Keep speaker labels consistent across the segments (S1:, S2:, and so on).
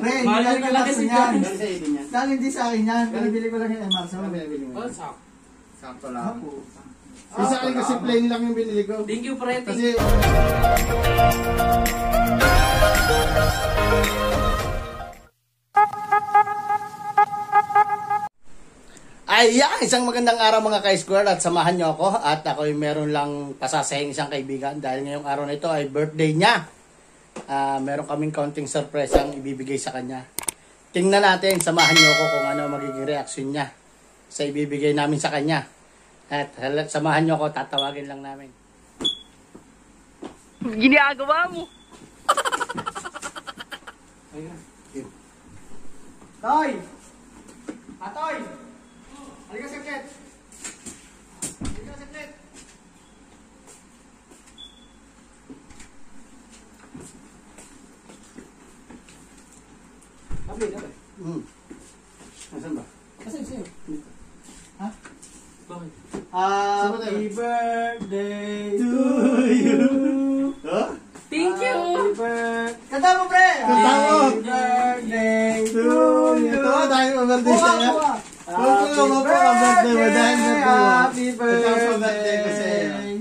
S1: Pre, hindi
S2: Mahal
S1: lang
S2: ka
S1: yung
S2: lang
S1: Marso
S2: kasi
S1: niyan.
S2: dyan.
S3: Dahil sa iyo niya.
S1: Dahil hindi sa akin yan. Binibili ko lang yung Marso.
S3: Ano binibili mo?
S2: Oh, sak.
S3: Sakto lang.
S1: Ako.
S3: Isa akin kasi plain lang yung binili ko.
S2: Thank you, pre. Thank
S3: Kasi
S2: you.
S4: Ayan, isang magandang araw mga ka-square at samahan nyo ako at ako'y meron lang pasasahing isang kaibigan dahil ngayong araw na ito ay birthday niya. Meron kaming kaunting surprise ang ibibigay sa kanya. Tingnan natin, samahan nyo ako kung ano magiging reaksyon niya sa ibibigay namin sa kanya. At samahan nyo ako, tatawagin lang namin.
S5: Ginagawa mo.
S1: Toy! Atoy! Halika sakit! Halika sakit! Abi.
S4: Nasaan ba?
S1: Kasi sa'yo. Ha?
S2: Bakit?
S1: Happy birthday to you!
S4: Huh?
S2: Thank you.
S1: Happy birthday! Kanta mo, pre!
S3: Kanta mo!
S1: Happy birthday to you!
S3: ito, dahil ma-birthday siya niya.
S1: Happy
S3: birthday mo, dahil birthday mo.
S1: Happy
S3: Ito ang birthday ko sa iyo.
S1: birthday!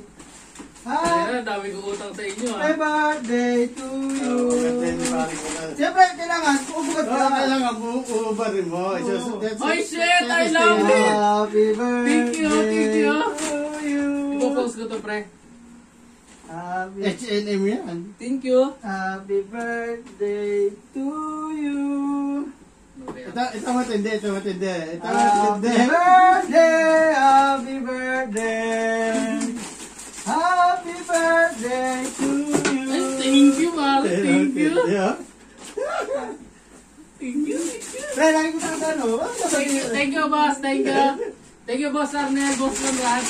S2: Ayan, dami ko utang sa inyo,
S1: Happy birthday to you!
S3: Birthday ni pare ko na.
S1: Siyempre, kailangan, ubugat ka.
S3: Kailangan uubarin mo.
S2: Hoy, shit! I love it!
S1: Happy birthday
S2: Thank you.
S1: to you!
S2: Ipo-post ko to, pre.
S3: H&M yan.
S2: Thank you.
S1: Happy birthday to you!
S3: Ito matindi, ito matindi. Ito
S1: Happy
S3: matindi.
S1: birthday! Happy birthday! Happy birthday to you!
S2: Ay, thank you, Mal. Thank you.
S3: Yeah.
S2: Thank you.
S1: Pre, lagi ko sa ano?
S2: Thank you, boss. Thank you. Thank you, boss Arnel. Boss Conrad.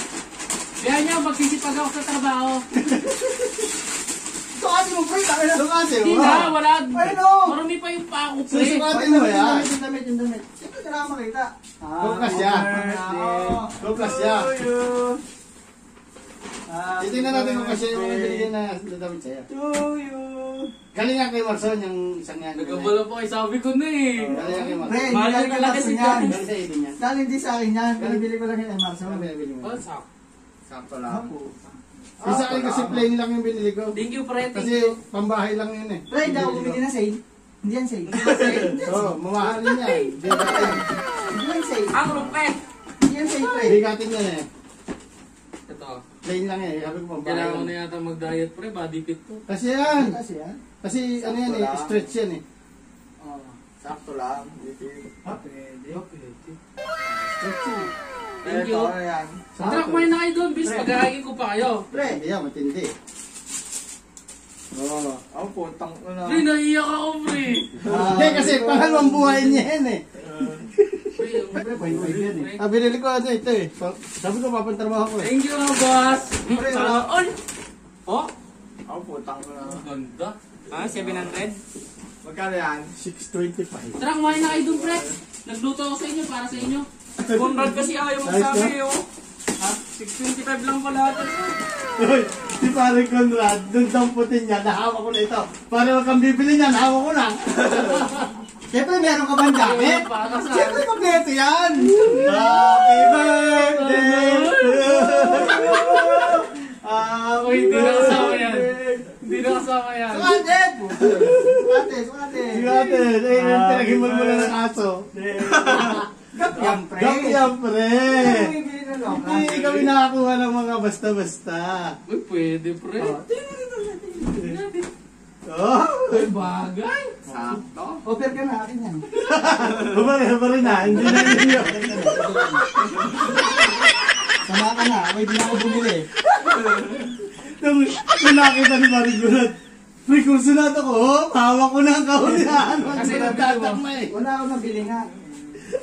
S2: Kaya niya, magsisipag ako sa trabaho.
S1: Sukati mo, pre! Tayo na!
S3: Sukati
S2: Hindi
S3: mo.
S2: na, wala.
S1: Ay, no!
S2: Marami pa yung pako, pre.
S3: Susukatin mo yan.
S1: Yung damit. Siyempre, kailangan makita.
S3: Bukas siya. Bukas siya.
S1: To you.
S3: Titingnan natin kung kasi yung mga binigyan na dadamit sa'yo.
S1: To you.
S3: Galing nga kay Marson yung isang yan.
S2: Nagkabala po kayo, sabi ko na eh.
S3: Galing nga kay
S1: Pre,
S3: Marson.
S1: hindi
S2: Mahal
S1: lang
S2: ka
S1: yung
S2: lang
S1: Marso
S2: kasi
S1: niyan.
S2: dyan.
S3: Galing sa iyo din yan.
S1: Dahil hindi sa akin yan. Binibili ko lang yung Marso.
S3: Ano binibili mo?
S2: Oh, sak.
S3: Sakto lang.
S1: Ako.
S3: Isa akin kasi plain lang yung binili ko.
S2: Thank you, pre. Thank
S3: Kasi
S2: you.
S3: pambahay lang yun eh.
S1: Pre, hindi ako bumili na sale. Hindi yan sale.
S3: Oo, mamahalin yan. Bigatin.
S1: Hindi yan sale.
S2: Ang rupet.
S1: Hindi yan sale, pre.
S3: Bigatin yan eh.
S2: Ito.
S3: Plain lang eh. Sabi ko pambahay
S2: Kailangan ko
S3: lang.
S2: na yata mag-diet, pre. Body fit ko.
S3: Kasi yan.
S1: Kasi yan.
S3: Kasi ano yan eh, stretch yan eh.
S1: Sakto lang. Pwede.
S3: Stretch yan.
S2: Thank you.
S1: Ito, yan.
S2: Tara, kumain na kayo doon, bis. Pagkakain ko pa kayo.
S1: Pre.
S3: Hindi yan, matindi. Oo.
S1: Ako po, tang ko na.
S2: Pre, naiiyak ako, pre.
S3: Hindi kasi pangalawang buhay niya yan eh.
S2: Pre,
S1: Pre, pwede yan eh.
S3: Ah, binili ko ano ito eh. Sabi ko papantrabaho ko eh.
S2: Thank you, boss.
S1: Pre,
S2: Sana all. Oh,
S1: Ako po, tang ko na.
S2: ang ganda.
S5: Ah, 700?
S1: Magkano yan?
S3: 625.
S2: Tara, kumain na kayo doon, pre. Nagluto ako sa inyo, para sa inyo.
S5: Conrad kasi ayaw mo
S3: Ayos
S5: sabi,
S3: na?
S5: oh. Ha? 625 lang pala ito.
S3: Uy, si pare Conrad, dun damputin niya, nahawak ko na ito. Para wag kang bibili niya, nahawak ko na.
S1: Siyempre, meron ka bang jacket?
S2: Para sa
S1: Siyempre, kompleto yan!
S3: Happy birthday to you.
S2: Uy, hindi na kasama yan. Hindi na kasama yan.
S1: Sukatin! Sukatin!
S3: Sigatin, eh, pinaghimal mo na ng aso.
S1: Gapyang, pre!
S3: Gapyang, pre.
S1: Bibili na lang.
S3: Hindi kami nakakuha ng mga basta-basta.
S2: Uy, pwede, pre.
S3: Oh,
S2: Uy, bagay.
S1: Sakto. Offer ka na akin yan.
S3: Hubarin na, hindi na yun.
S1: Sama ka na. May di na ako bumili.
S3: Nung nakita ni Marigunat, may kursunat ako, hawak ko na ang kahulihan.
S2: Kasi
S3: nagtatakma eh.
S1: Wala akong nabili nga.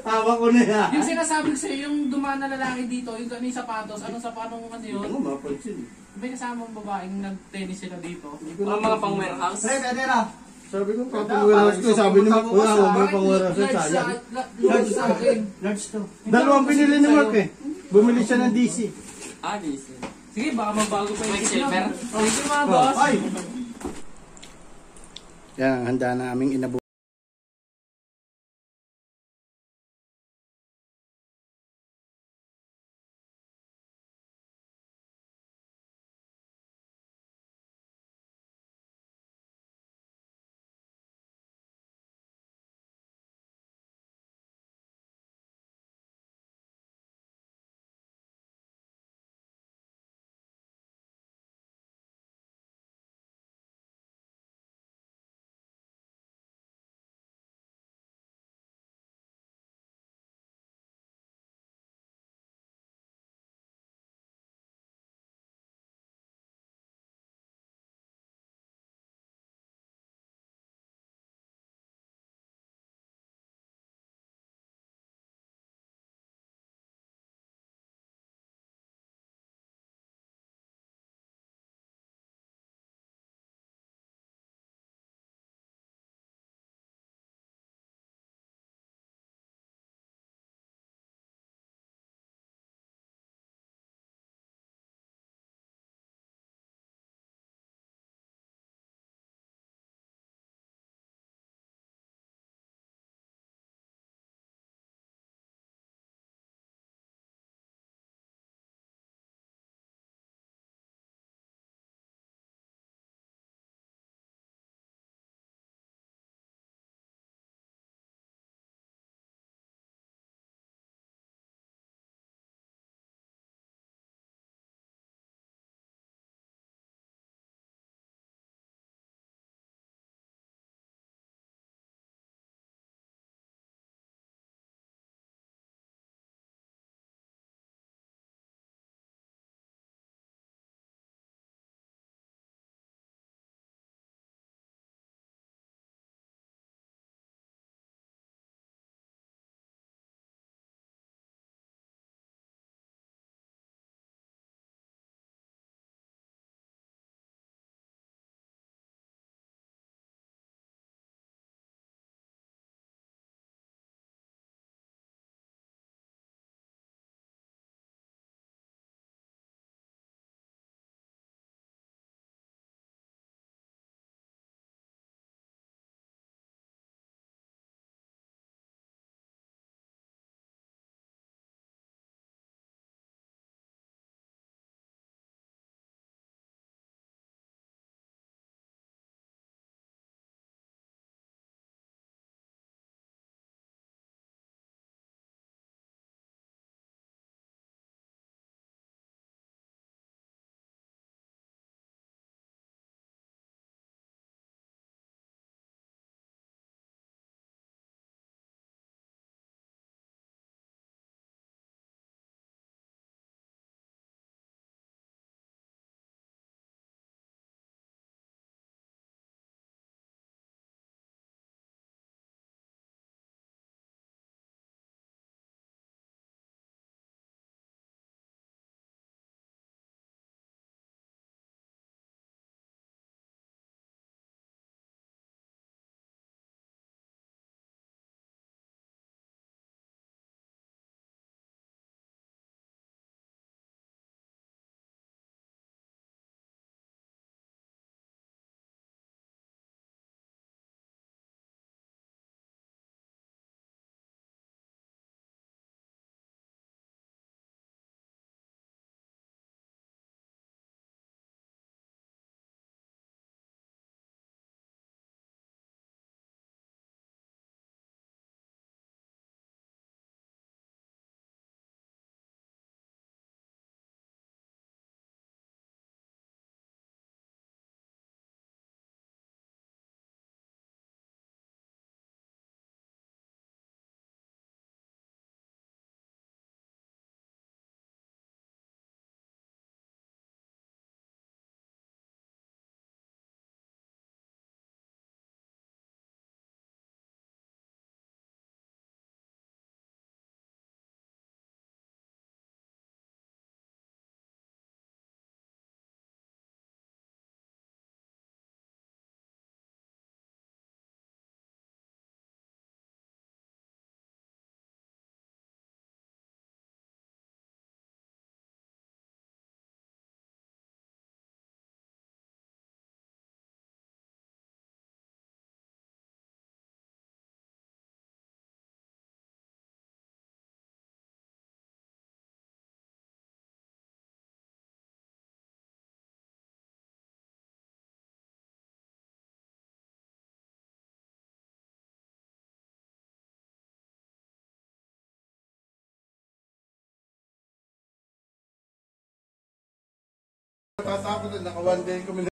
S3: Hawak ko na yan.
S2: Yung sinasabi ko sa'yo, yung dumaan na lalaki dito, yung ano yung sapatos, anong sapatong ano yun?
S3: Ano mapansin?
S2: May kasamang babaeng nag-tennis sila dito.
S5: Mga pang warehouse.
S1: Pre, pwede na.
S3: Sabi ko, pang-warehouse ko, sabi ni Mark, wala mo may pang-warehouse sa sayang.
S2: Large sa akin.
S1: Large to.
S3: Dalawang pinili ni Mark eh. Bumili siya ng DC.
S5: Ah, DC.
S2: Sige, baka mabago pa yung
S5: Mike
S2: isip
S5: Silver.
S2: lang. Thank you, mga boss.
S1: Ay!
S4: Yan, handa na aming inabuhay.
S3: natatakot. Naka one day kami